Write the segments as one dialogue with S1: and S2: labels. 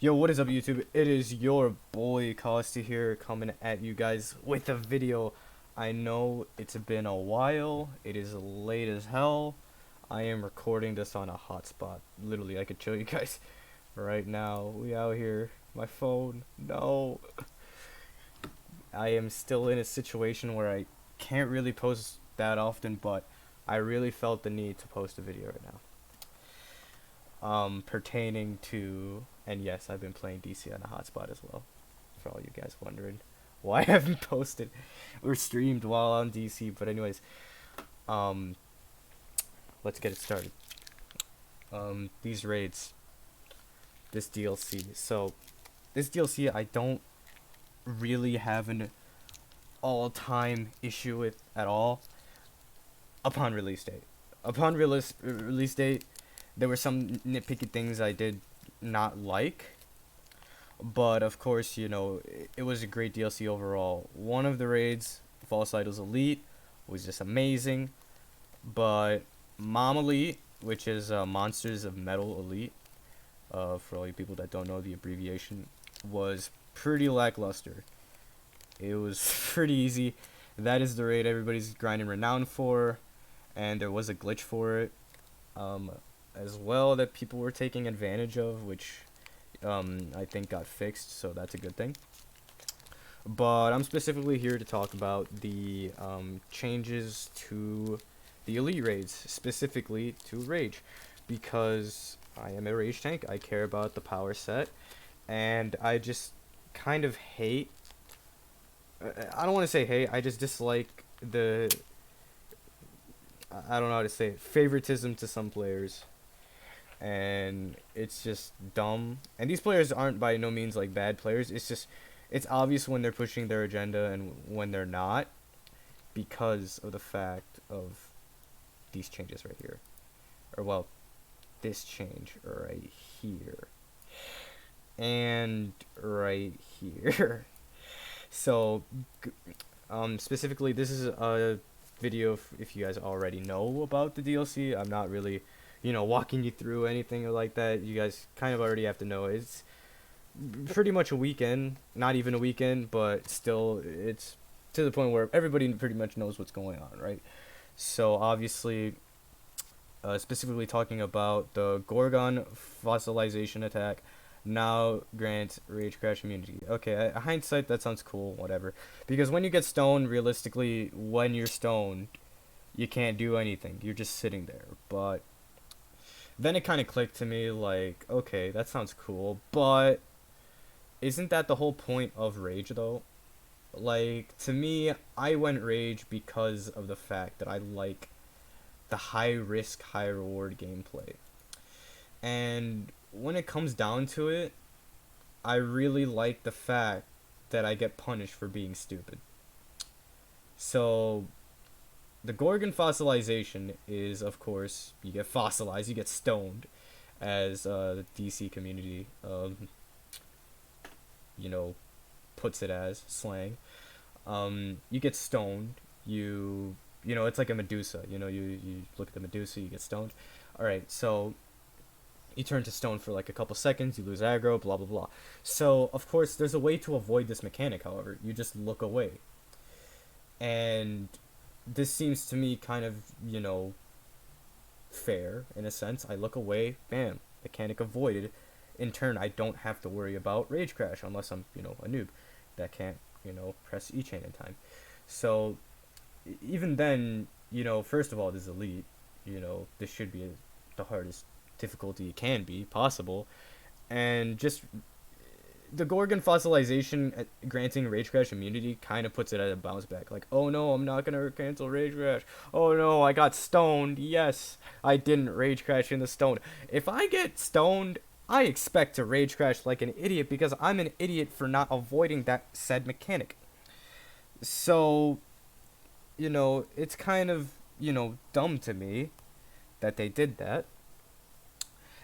S1: Yo, what is up, YouTube? It is your boy Costa here, coming at you guys with a video. I know it's been a while. It is late as hell. I am recording this on a hotspot. Literally, I could show you guys right now. We out here. My phone. No. I am still in a situation where I can't really post that often, but I really felt the need to post a video right now. Pertaining to, and yes, I've been playing DC on a hotspot as well, for all you guys wondering why I haven't posted or streamed while on DC. But anyways, let's get it started. These raids, this DLC. So, this DLC I don't really have an all-time issue with at all upon release date. Upon release date, there were some nitpicky things I did not like, but of course, you know, it was a great DLC overall. One of the raids, False Idols Elite, was just amazing, but Mom Elite, which is Monsters of Metal Elite, for all you people that don't know the abbreviation, was pretty lackluster. It was pretty easy. That is the raid everybody's grinding renown for, and there was a glitch for it. As well, that people were taking advantage of, which I think got fixed, so that's a good thing. But I'm specifically here to talk about the changes to the elite raids, specifically to Rage, because I am a Rage tank. I care about the power set, and I just kind of hate, I don't want to say hate, I just dislike the, I don't know how to say it, favoritism to some players. And it's just dumb. And these players aren't by no means like bad players. It's just, it's obvious when they're pushing their agenda and when they're not, because of the fact of these changes right here, or well, this change right here and right here. So specifically, this is a video if you guys already know about the DLC. I'm not really, you know, walking you through anything like that. You guys kind of already have to know. It's pretty much a weekend, not even a weekend, but still, it's to the point where everybody pretty much knows what's going on, right? So obviously, specifically talking about the Gorgon fossilization attack now grants Rage Crash immunity. Okay, hindsight, that sounds cool, whatever. Because when you get stoned, realistically, when you're stoned, you can't do anything. You're just sitting there. But then it kind of clicked to me, like, okay, that sounds cool, but isn't that the whole point of Rage, though? Like, to me, I went Rage because of the fact that I like the high-risk, high-reward gameplay. And when it comes down to it, I really like the fact that I get punished for being stupid. So the Gorgon fossilization is, of course, you get fossilized, you get stoned, as the DC community, you know, puts it as slang. You get stoned. You know, it's like a Medusa. You know, you look at the Medusa, you get stoned. All right, so you turn to stone for like a couple seconds, you lose aggro, blah blah blah. So of course, there's a way to avoid this mechanic. However, you just look away, and this seems to me kind of, you know, fair in a sense. I look away, bam, mechanic avoided. In turn, I don't have to worry about Rage Crash unless I'm, you know, a noob that can't, you know, press E chain in time. So even then, you know, first of all, this is elite. You know, this should be the hardest difficulty it can be possible, and just the Gorgon fossilization granting Rage Crash immunity kind of puts it at a bounce back. Like, oh no, I'm not gonna cancel Rage Crash. Oh no, I got stoned. Yes, I didn't Rage Crash in the stone. If I get stoned, I expect to Rage Crash like an idiot because I'm an idiot for not avoiding that said mechanic. So, you know, it's kind of, you know, dumb to me that they did that.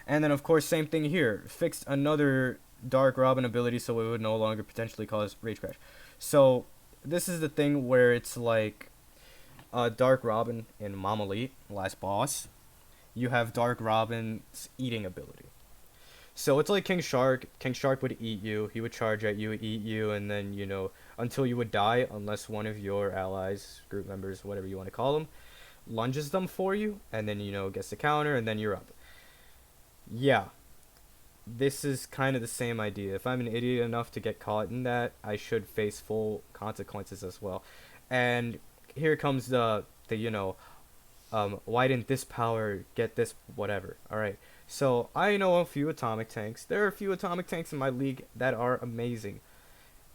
S1: And then, of course, same thing here. Fixed another Dark Robin ability so it would no longer potentially cause Rage Crash. So, this is the thing where it's like Dark Robin in Mom Elite, last boss. You have Dark Robin's eating ability. So it's like King Shark. King Shark would eat you. He would charge at you, eat you, and then, until you would die, unless one of your allies, group members, whatever you want to call them, lunges them for you, and then, gets the counter, and then you're up. Yeah, this is kind of the same idea. If I'm an idiot enough to get caught in that, I should face full consequences as well. And here comes why didn't this power get this whatever? All right. So I know a few atomic tanks. There are a few atomic tanks in my league that are amazing,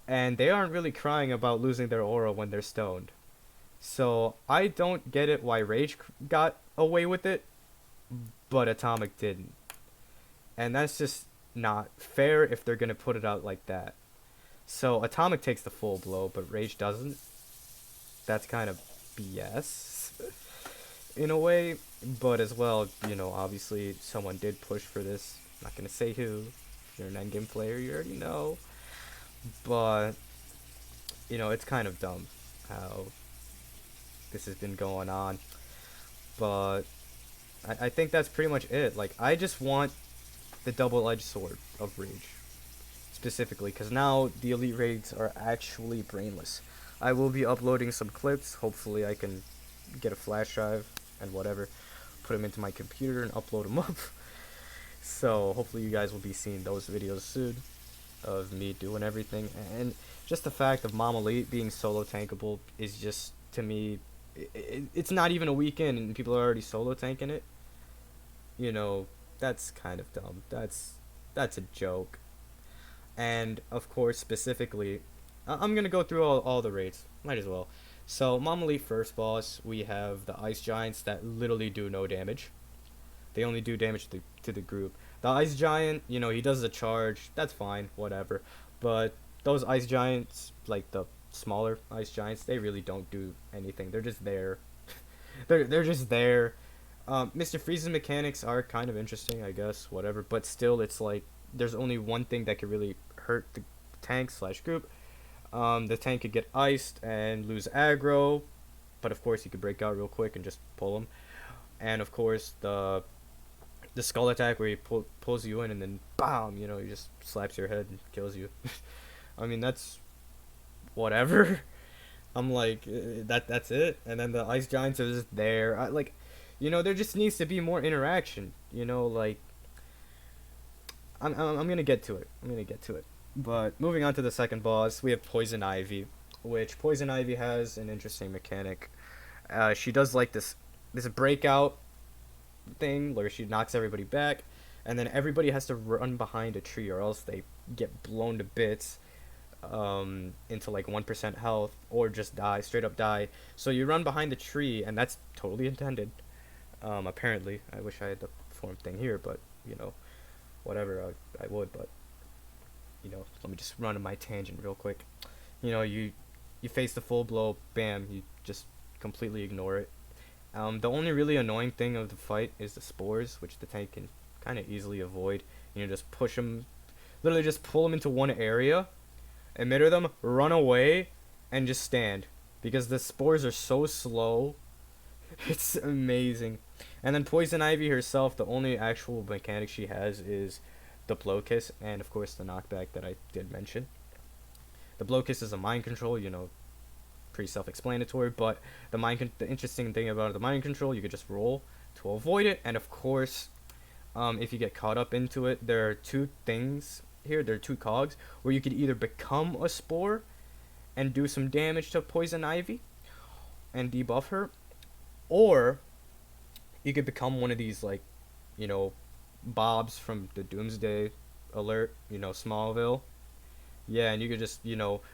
S1: and they aren't really crying about losing their aura when they're stoned. So I don't get it why Rage got away with it, but Atomic didn't. And that's just not fair if they're gonna put it out like that. So Atomic takes the full blow, but Rage doesn't. That's kind of BS in a way, but as well, obviously someone did push for this. I'm not gonna say who. If you're an endgame player, you already know. But it's kind of dumb how this has been going on. But I think that's pretty much it. Like, I just want the double-edged sword of Rage, specifically, because now the Elite Raids are actually brainless. I will be uploading some clips. Hopefully I can get a flash drive and whatever, put them into my computer and upload them up. So hopefully you guys will be seeing those videos soon of me doing everything. And just the fact of Mom Elite being solo tankable is just, to me, it's not even a weekend and people are already solo tanking it. That's kind of dumb. That's a joke. And of course, specifically, I'm gonna go through all the raids. Might as well. So Mom Elite first boss, we have the Ice Giants that literally do no damage. They only do damage to the group. The Ice Giant, he does the charge. That's fine, whatever. But those Ice Giants, like the smaller Ice Giants, they really don't do anything. They're just there. they're just there. Mr. Freeze's mechanics are kind of interesting, I guess, whatever. But still, it's like there's only one thing that could really hurt the tank / group. The tank could get iced and lose aggro, but of course he could break out real quick and just pull him. And of course the skull attack where he pulls you in and then BAM, he just slaps your head and kills you. I mean, that's whatever. I'm like, that's it. And then the Ice Giants are just there. There just needs to be more interaction. Like, I'm gonna get to it. But moving on to the second boss, we have Poison Ivy, which Poison Ivy has an interesting mechanic. She does like this breakout thing where she knocks everybody back, and then everybody has to run behind a tree or else they get blown to bits into like 1% health or just die, straight up die. So you run behind the tree, and that's totally intended. Apparently, I wish I had the form thing here, but whatever, I would, but let me just run in my tangent real quick. You face the full blow, bam, you just completely ignore it. The only really annoying thing of the fight is the spores, which the tank can kind of easily avoid. Just push them, literally just pull them into one area, emitter them, run away, and just stand. Because the spores are so slow, it's amazing. And then Poison Ivy herself, the only actual mechanic she has is the blow kiss, and of course the knockback that I did mention. The blow kiss is a mind control, pretty self-explanatory, but the interesting thing about the mind control, you could just roll to avoid it, and of course, if you get caught up into it, there are two things here, there are two cogs, where you could either become a spore and do some damage to Poison Ivy and debuff her, or you could become one of these, like, Bobs from the Doomsday Alert, Smallville. Yeah, and you could just,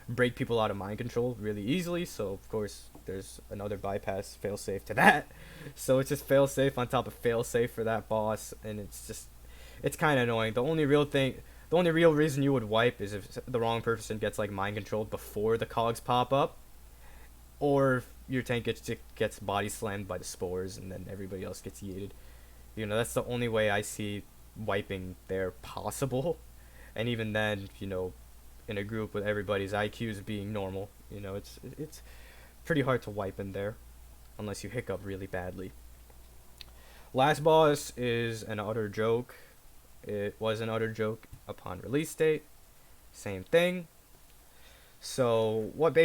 S1: break people out of mind control really easily. So, of course, there's another bypass failsafe to that. So it's just failsafe on top of failsafe for that boss. And it's kind of annoying. The only real reason you would wipe is if the wrong person gets, like, mind controlled before the cogs pop up. Or if your tank gets body slammed by the spores and then everybody else gets yeeted. That's the only way I see wiping there possible. And even then, in a group with everybody's IQs being normal, it's pretty hard to wipe in there unless you hiccup really badly. Last boss is an utter joke. It was an utter joke upon release date. Same thing. So what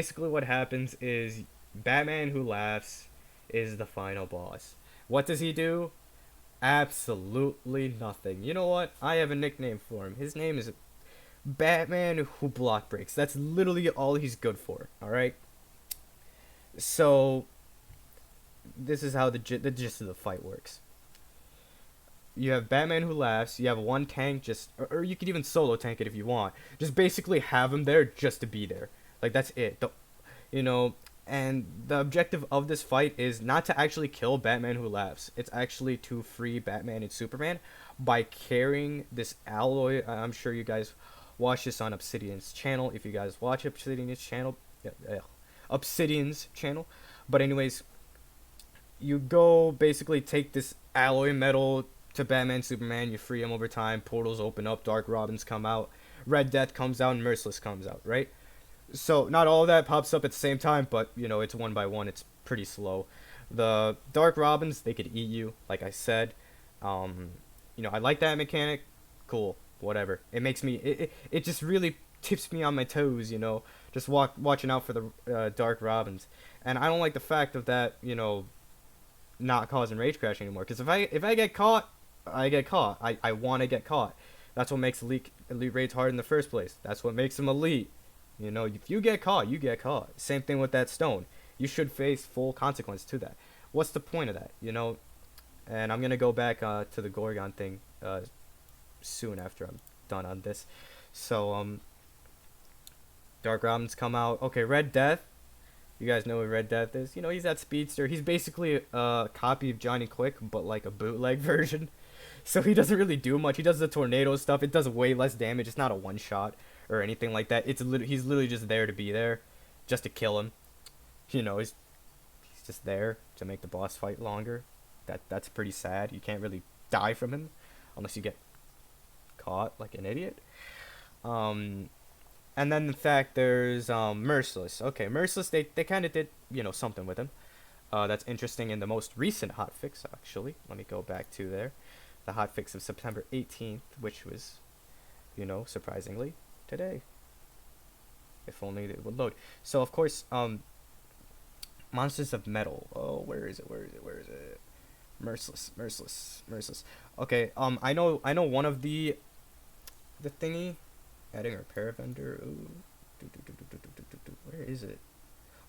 S1: happens is Batman Who Laughs is the final boss. What does he do? Absolutely nothing. You know what? I have a nickname for him. His name is Batman Who Block Breaks. That's literally all he's good for. All right. So this is how the gist of the fight works. You have Batman Who Laughs. You have one tank, or you could even solo tank it if you want. Just basically have him there just to be there. Like that's it. You know, and the objective of this fight is not to actually kill Batman Who Laughs. It's actually to free Batman and Superman by carrying this alloy. I'm sure you guys watch this on Obsidian's channel. If you guys watch Obsidian's channel, Obsidian's channel. But anyways, you go basically take this alloy metal to Batman, Superman. You free him over time. Portals open up. Dark Robins come out. Red Death comes out. And Merciless comes out. Right. So not all of that pops up at the same time, but you know it's one by one. It's pretty slow. The Dark Robins, they could eat you, like I said. You know, I like that mechanic. Cool, whatever. It makes me it just really tips me on my toes. You know, just watching out for the Dark Robins, and I don't like the fact of that. You know, not causing rage crash anymore. Because if I get caught, I get caught. I want to get caught. That's what makes elite raids hard in the first place. That's what makes them elite. You know, if you get caught, you get caught. Same thing with that stone. You should face full consequence to that. What's the point of that? You know, and I'm gonna go back to the Gorgon thing soon after I'm done on this. So Dark Robins come out. Okay, Red Death. You guys know what Red Death is. You know, he's that speedster. He's basically a copy of Johnny Quick, but like a bootleg version. So he doesn't really do much. He does the tornado stuff. It does way less damage. It's not a one shot or anything like that. He's literally just there to be there, just to kill him. You know, he's just there to make the boss fight longer. That's pretty sad. You can't really die from him unless you get caught like an idiot. And then the fact there's Merciless. Okay, Merciless, they kind of did, you know, something with him. That's interesting in the most recent hotfix, actually. Let me go back to there. The hotfix of September 18th, which was, you know, surprisingly, today. If only it would load. So, of course, Monsters of Metal. Oh, where is it? Merciless. Okay, I know one of the thingy. Adding repair vendor. Ooh. Where is it?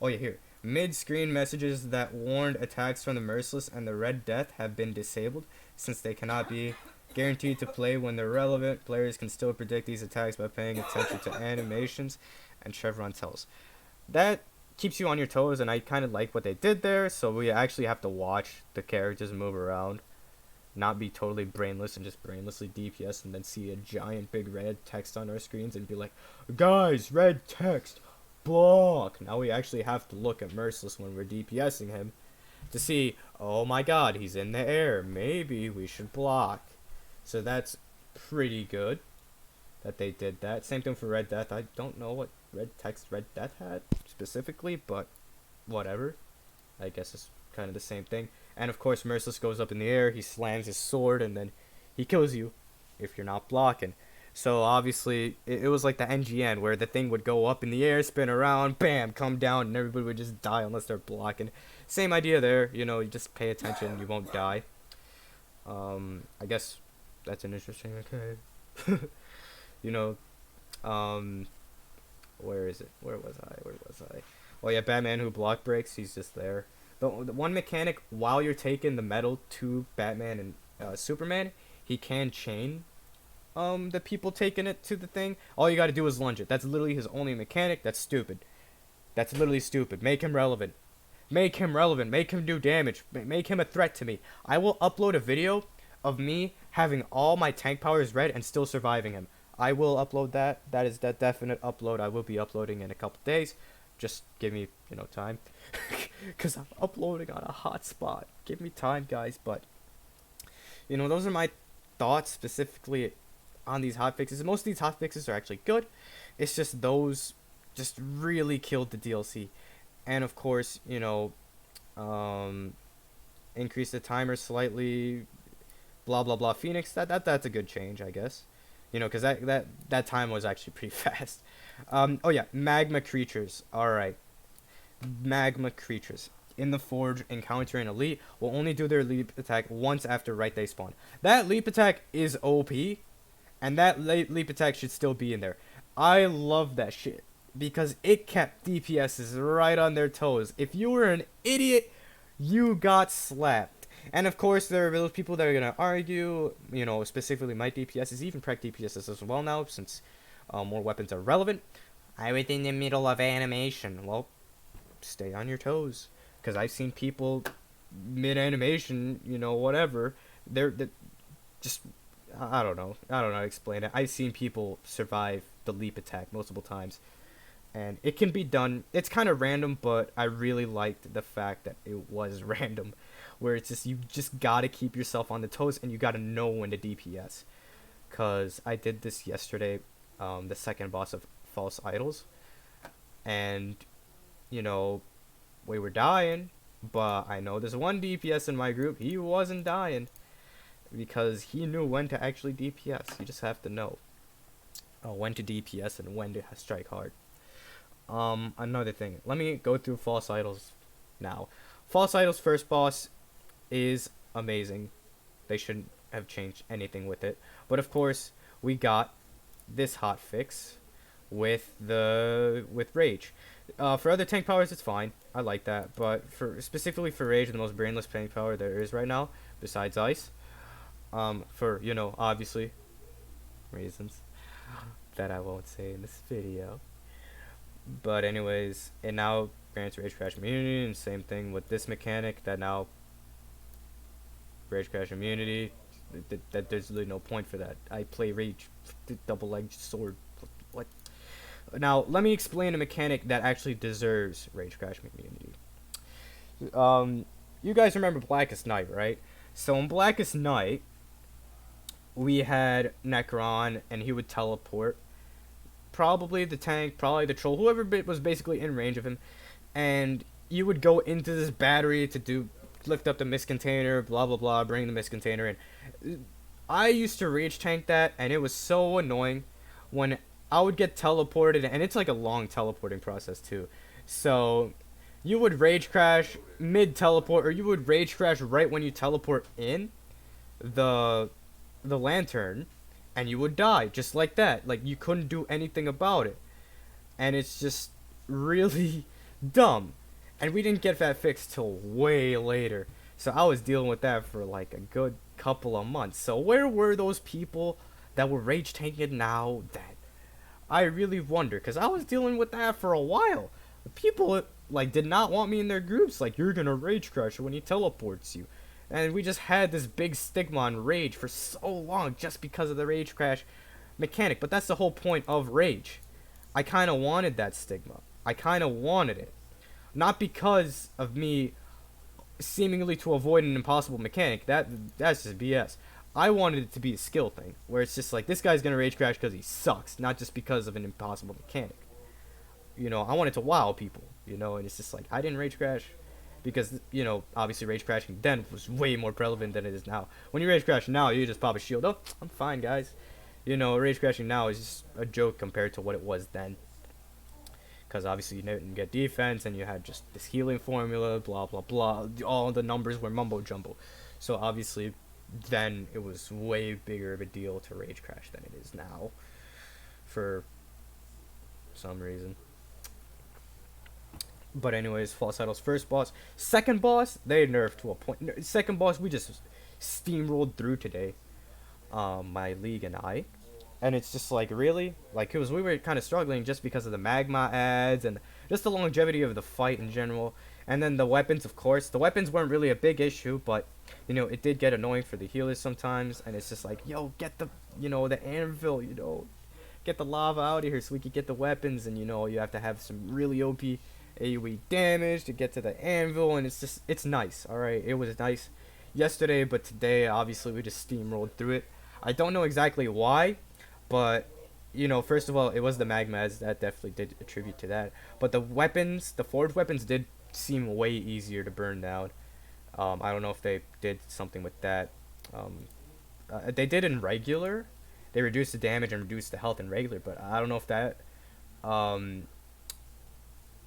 S1: Oh, yeah, here. Mid-screen messages that warned attacks from the Merciless and the Red Death have been disabled since they cannot be guaranteed to play when they're relevant. Players can still predict these attacks by paying attention to animations and chevron tells. That keeps you on your toes, and I kind of like what they did there, so we actually have to watch the characters move around. Not be totally brainless and just brainlessly DPS and then see a giant big red text on our screens and be like, guys, red text, block. Now we actually have to look at Merciless when we're DPSing him to see, oh my god, he's in the air. Maybe we should block. So that's pretty good that they did that. Same thing for Red Death. I don't know what red Death had specifically, but whatever. I guess it's kind of the same thing. And of course, Merciless goes up in the air, he slams his sword, and then he kills you if you're not blocking. So obviously, it was like the NGN, where the thing would go up in the air, spin around, bam, come down, and everybody would just die unless they're blocking. Same idea there, you know, you just pay attention, you won't die. I guess that's an interesting, okay. You know, where is it? Where was I? Oh yeah, Batman Who Block Breaks, he's just there. The one mechanic, while you're taking the metal to Batman and Superman, he can chain the people taking it to the thing. All you gotta do is lunge it. That's literally his only mechanic. That's stupid. That's literally stupid. Make him relevant. Make him do damage. Make him a threat to me. I will upload a video of me having all my tank powers red and still surviving him. I will upload that. That is that definite upload. I will be uploading in a couple days. Just give me, you know, time. Because I'm uploading on a hotspot. Give me time, guys. But, you know, those are my thoughts specifically on these hotfixes. Most of these hotfixes are actually good. It's just those just really killed the DLC. And, of course, you know, increase the timer slightly. blah blah blah Phoenix. That's a good change, I guess. You know, because that time was actually pretty fast. Oh yeah, magma creatures. All right, magma creatures. In the Forge, encountering elite will only do their leap attack once after right they spawn. That leap attack is OP, and that leap attack should still be in there. I love that shit because it kept DPSs right on their toes. If you were an idiot, you got slapped. And of course, there are those people that are gonna argue, you know, specifically my DPSs, even Prec DPSs as well now, since more weapons are relevant. I was in the middle of animation. Well, stay on your toes. Because I've seen people mid-animation, you know, whatever, they're just, I don't know how to explain it. I've seen people survive the leap attack multiple times. And it can be done. It's kind of random, but I really liked the fact that it was random. Where it's just, you just gotta keep yourself on the toes and you gotta know when to DPS. Because I did this yesterday, the second boss of False Idols. And, you know, we were dying, but I know there's one DPS in my group, he wasn't dying. Because he knew when to actually DPS. You just have to know when to DPS and when to strike hard. Another thing. Let me go through False Idols now. False Idols first boss is amazing. They shouldn't have changed anything with it. But of course, we got this hot fix with Rage. For other tank powers, it's fine. I like that. But specifically for Rage, the most brainless tank power there is right now, besides Ice. For, you know, obviously, reasons that I won't say in this video. But anyways, it now grants Rage Crash immunity, and same thing with this mechanic that now Rage Crash immunity. That there's really no point for that. I play Rage double-edged sword. What? Now let me explain a mechanic that actually deserves Rage Crash immunity. You guys remember Blackest Night, right? So in Blackest Night, we had Necron, and he would teleport. Probably the tank, probably the troll, whoever was basically in range of him, and you would go into this battery to lift up the mist container, blah blah blah, bring the mist container in. I used to rage tank that, and it was so annoying when I would get teleported, and it's like a long teleporting process too. So you would rage crash mid teleport, or you would rage crash right when you teleport in the lantern, and you would die just like that. Like, you couldn't do anything about it, and it's just really dumb. And we didn't get that fixed till way later, so I was dealing with that for like a good couple of months. So where were those people that were rage tanking now? That I really wonder, because I was dealing with that for a while. People like did not want me in their groups. Like, you're gonna rage crash when he teleports you. And we just had this big stigma on Rage for so long just because of the Rage Crash mechanic. But that's the whole point of Rage. I kind of wanted that stigma. I kind of wanted it. Not because of me seemingly to avoid an impossible mechanic. That's just BS. I wanted it to be a skill thing, where it's just like, this guy's going to Rage Crash because he sucks, not just because of an impossible mechanic. You know, I wanted to wow people, you know, and it's just like, I didn't Rage Crash. Because, you know, obviously Rage Crashing then was way more prevalent than it is now. When you Rage Crash now, you just pop a shield. Oh, I'm fine, guys. You know, Rage Crashing now is just a joke compared to what it was then. Because obviously you didn't get defense, and you had just this healing formula, blah, blah, blah. All the numbers were mumbo-jumbo. So obviously, then it was way bigger of a deal to Rage Crash than it is now. For some reason. But anyways, False Idols first boss. Second boss, they nerfed to a point. Second boss, we just steamrolled through today. My league and I. And it's just like, really? Like, we were kind of struggling just because of the magma ads and just the longevity of the fight in general. And then the weapons, of course. The weapons weren't really a big issue, but, you know, it did get annoying for the healers sometimes. And it's just like, yo, get the, you know, the anvil, you know. Get the lava out of here so we could get the weapons. And, you know, you have to have some really OP AoE damage to get to the anvil, and it's nice. Alright, it was nice yesterday, but today obviously we just steamrolled through it. I don't know exactly why, but you know, first of all, it was the magmas that definitely did attribute to that, but the weapons, the forged weapons, did seem way easier to burn down. I don't know if they did something with that, They did in regular. They reduced the damage and reduced the health in regular, but I don't know if that um,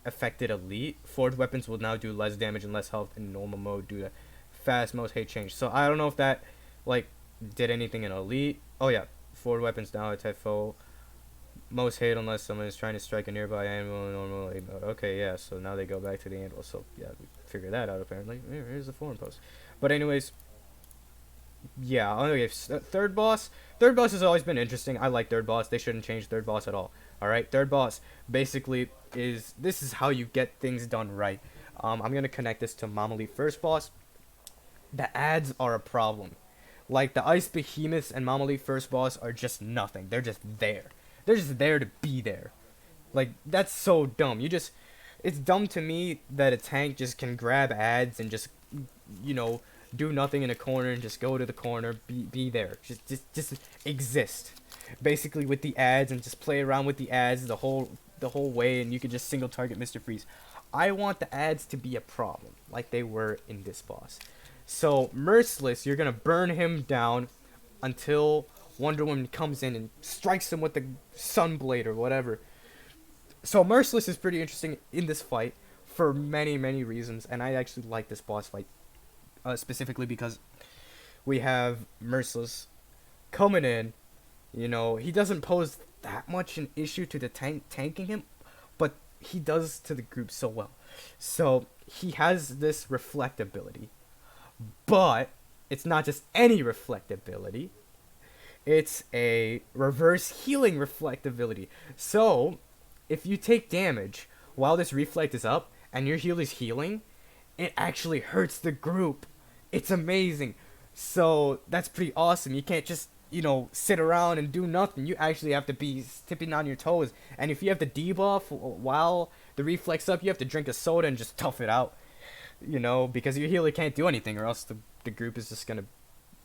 S1: affected elite. Forward weapons will now do less damage and less health in normal mode due to fast most hate change. So I don't know if that like did anything in elite. Oh yeah, forward weapons now attack foe most hate unless someone is trying to strike a nearby animal in normal mode. Okay, yeah. So now they go back to the animal. So yeah, we figured that out apparently. Here's the forum post. But anyways, yeah. Okay, third boss. Third boss has always been interesting. I like third boss. They shouldn't change third boss at all. All right, third boss basically is this is how you get things done right. I'm gonna connect this to Mamali first boss. The ads are a problem. Like the ice behemoths and Mamali first boss are just nothing. They're just there. They're just there to be there. Like that's so dumb. It's dumb to me that a tank just can grab ads and just, you know, do nothing in a corner and just go to the corner, be there, just exist, basically with the ads and just play around with the ads the whole way, and you could just single target Mr. Freeze. I want the ads to be a problem, like they were in this boss. So Merciless, you're gonna burn him down until Wonder Woman comes in and strikes him with the Sunblade or whatever. So Merciless is pretty interesting in this fight for many, many reasons, and I actually like this boss fight specifically because we have Merciless coming in. You know, he doesn't pose that much an issue to the tanking him, but he does to the group so well. So he has this reflectability, but it's not just any reflectability. It's a reverse healing reflectability. So if you take damage while this reflect is up and your heal is healing, it actually hurts the group. It's amazing. So that's pretty awesome. You can't just, you know, sit around and do nothing. You actually have to be tipping on your toes. And if you have the debuff while the reflex up, you have to drink a soda and just tough it out. You know, because your healer can't do anything, or else the group is just gonna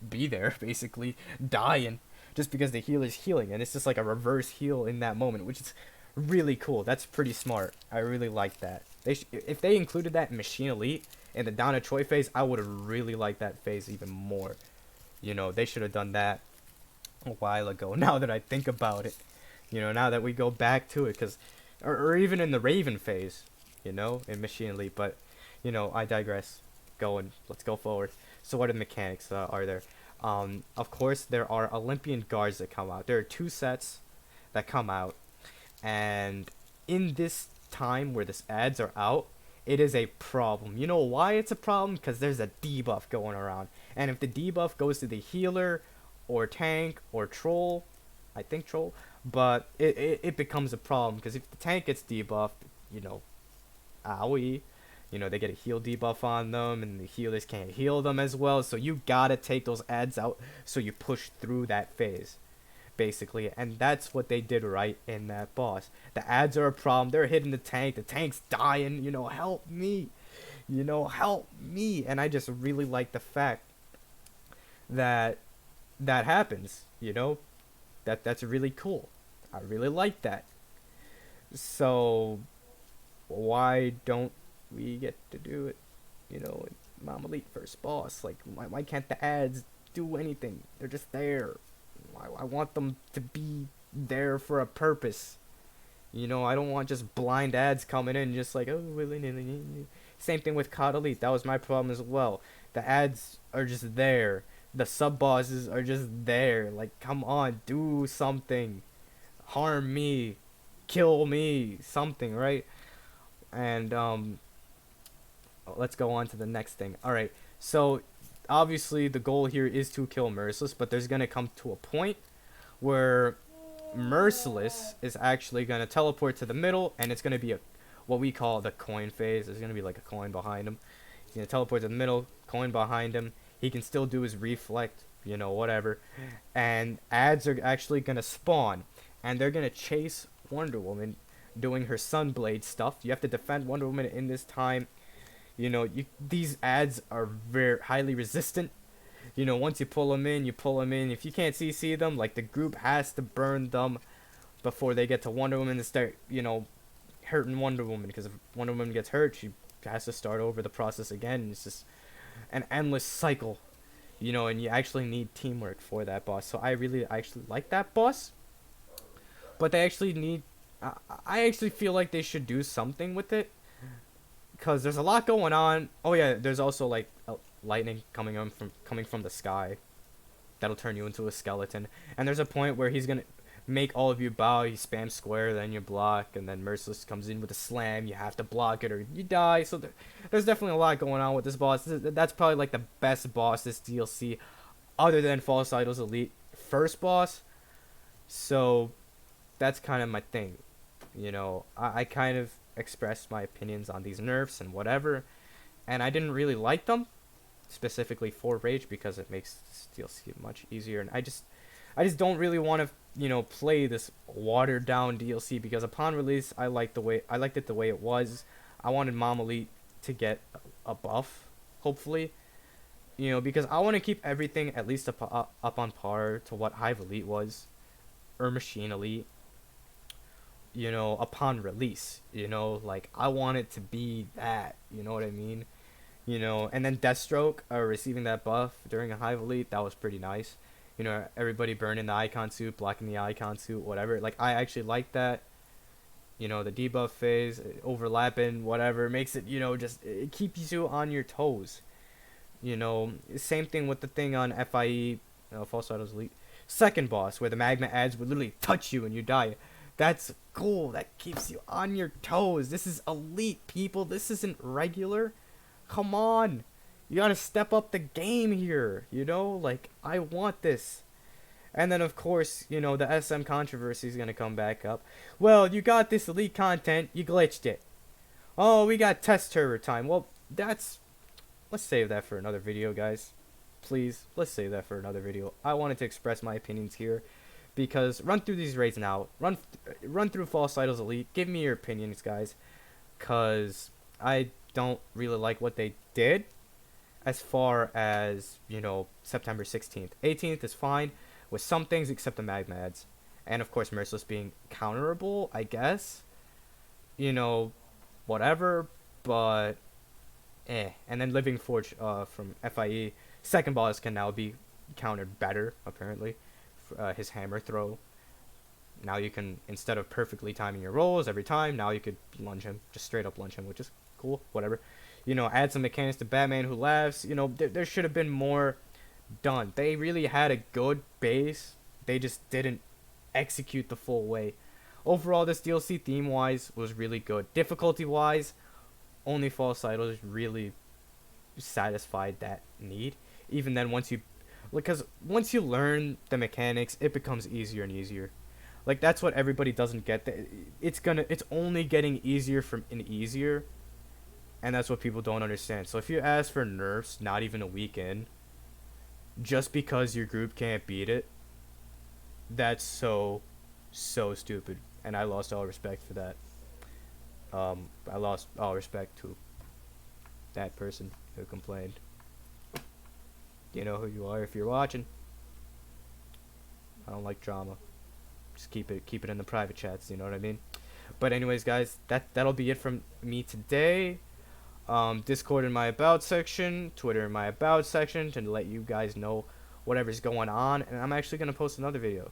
S1: be there, basically dying, just because the healer's healing, and it's just like a reverse heal in that moment, which is really cool. That's pretty smart. I really like that. If they included that in Machine Elite in the Donna Choi phase, I would have really liked that phase even more. You know, they should have done that a while ago. Now that I think about it, you know, now that we go back to it, or even in the Raven phase, you know, in Machine Elite. But you know, I digress. Let's go forward. So what are the mechanics are there? Of course, there are Olympian guards that come out. There are 2 sets that come out, and in this time where this ads are out, it is a problem. You know why it's a problem? Because there's a debuff going around, and if the debuff goes to the healer or tank or troll, I think troll, but it becomes a problem, because if the tank gets debuffed, you know, owie, you know, they get a heal debuff on them, and the healers can't heal them as well, so you gotta take those ads out so you push through that phase, basically. And that's what they did right in that boss. The ads are a problem. They're hitting the tank's dying, you know, help me, you know, help me. And I just really like the fact that that happens, you know, that's really cool. I really like that. So why don't we get to do it, you know, in Mom Elite first boss? Like, why can't the ads do anything? They're just there. I want them to be there for a purpose. You know, I don't want just blind ads coming in just like, oh, same thing with COD Elite. That was my problem as well. The ads are just there. The sub bosses are just there. Like, come on, do something. Harm me. Kill me. Something, right? And let's go on to the next thing. Alright, so obviously the goal here is to kill Merciless, but there's going to come to a point where Merciless is actually going to teleport to the middle, and it's going to be what we call the coin phase. There's going to be like a coin behind him. He's going to teleport to the middle, coin behind him. He can still do his reflect, you know, whatever. And ads are actually going to spawn, and they're going to chase Wonder Woman doing her Sunblade stuff. You have to defend Wonder Woman in this time. You know, these ads are very highly resistant. You know, once you pull them in, you pull them in. If you can't CC them, like, the group has to burn them before they get to Wonder Woman and start, you know, hurting Wonder Woman. Because if Wonder Woman gets hurt, she has to start over the process again. It's just an endless cycle. you know, and you actually need teamwork for that boss. So I really actually like that boss, but they actually need. I actually feel like they should do something with it because there's a lot going on. Oh yeah, there's also like lightning coming from the sky that'll turn you into a skeleton. And there's a point where he's gonna make all of you bow. You spam square, then you block, and then Merciless comes in with a slam. You have to block it or you die. So there's definitely a lot going on with this boss. That's probably like the best boss this DLC, other than False Idol's Elite first boss. So that's kind of my thing. You know, I kind of expressed my opinions on these nerfs and whatever, and I didn't really like them specifically for Rage because it makes this DLC much easier, and I just don't really want to, you know, play this watered down DLC because upon release I liked it the way it was. I wanted Mom Elite to get a buff, hopefully, you know, because I want to keep everything at least up on par to what Hive Elite was, or Machine Elite, you know, upon release, you know, like I want it to be that, you know what I mean? You know, and then Deathstroke receiving that buff during a Hive Elite, that was pretty nice. You know, everybody burning the icon suit, blocking the icon suit, whatever. Like, I actually like that. You know, the debuff phase, overlapping, whatever, makes it, you know, just, it keeps you on your toes. You know, same thing with the thing on FIE, False Idols Elite. Second boss, where the magma ads would literally touch you and you die. That's cool. That keeps you on your toes. This is elite, people. This isn't regular. Come on. You gotta step up the game here. You know, like, I want this. And then, of course, you know, the SM controversy is gonna come back up. Well, you got this elite content. You glitched it. Oh, we got test server time. Well, that's... Let's save that for another video, guys. Please, let's save that for another video. I wanted to express my opinions here. Because run through these raids now. Run through False Idols Elite. Give me your opinions, guys. Because I don't really like what they did. As far as, you know, September 16th. 18th is fine. With some things except the magma ads. And of course Merciless being counterable, I guess. You know, whatever. But, And then Living Forge from FIE. Second boss can now be countered better, apparently. His hammer throw. Now you can, instead of perfectly timing your rolls every time, now you could lunge him. Just straight up lunge him, which is cool. Whatever. You know, add some mechanics to Batman Who Laughs. You know, there should have been more done. They really had a good base. They just didn't execute the full way. Overall, this DLC theme-wise was really good. Difficulty-wise, only False Idols really satisfied that need. Even then, because once you learn the mechanics, it becomes easier and easier. Like, that's what everybody doesn't get. It's only getting easier from easier. And that's what people don't understand. So if you ask for nerfs not even a week in, just because your group can't beat it, that's so stupid. And I lost all respect for that. I lost all respect to that person who complained. You know who you are if you're watching. I don't like drama. Just keep it in the private chats, you know what I mean? But anyways, guys, that'll be it from me today. Discord in my about section, Twitter in my about section to let you guys know whatever's going on, and I'm actually gonna post another video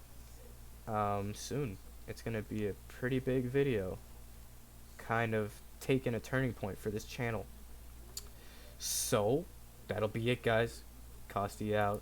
S1: soon. It's gonna be a pretty big video, kind of taking a turning point for this channel. So that'll be it, guys. Costi out.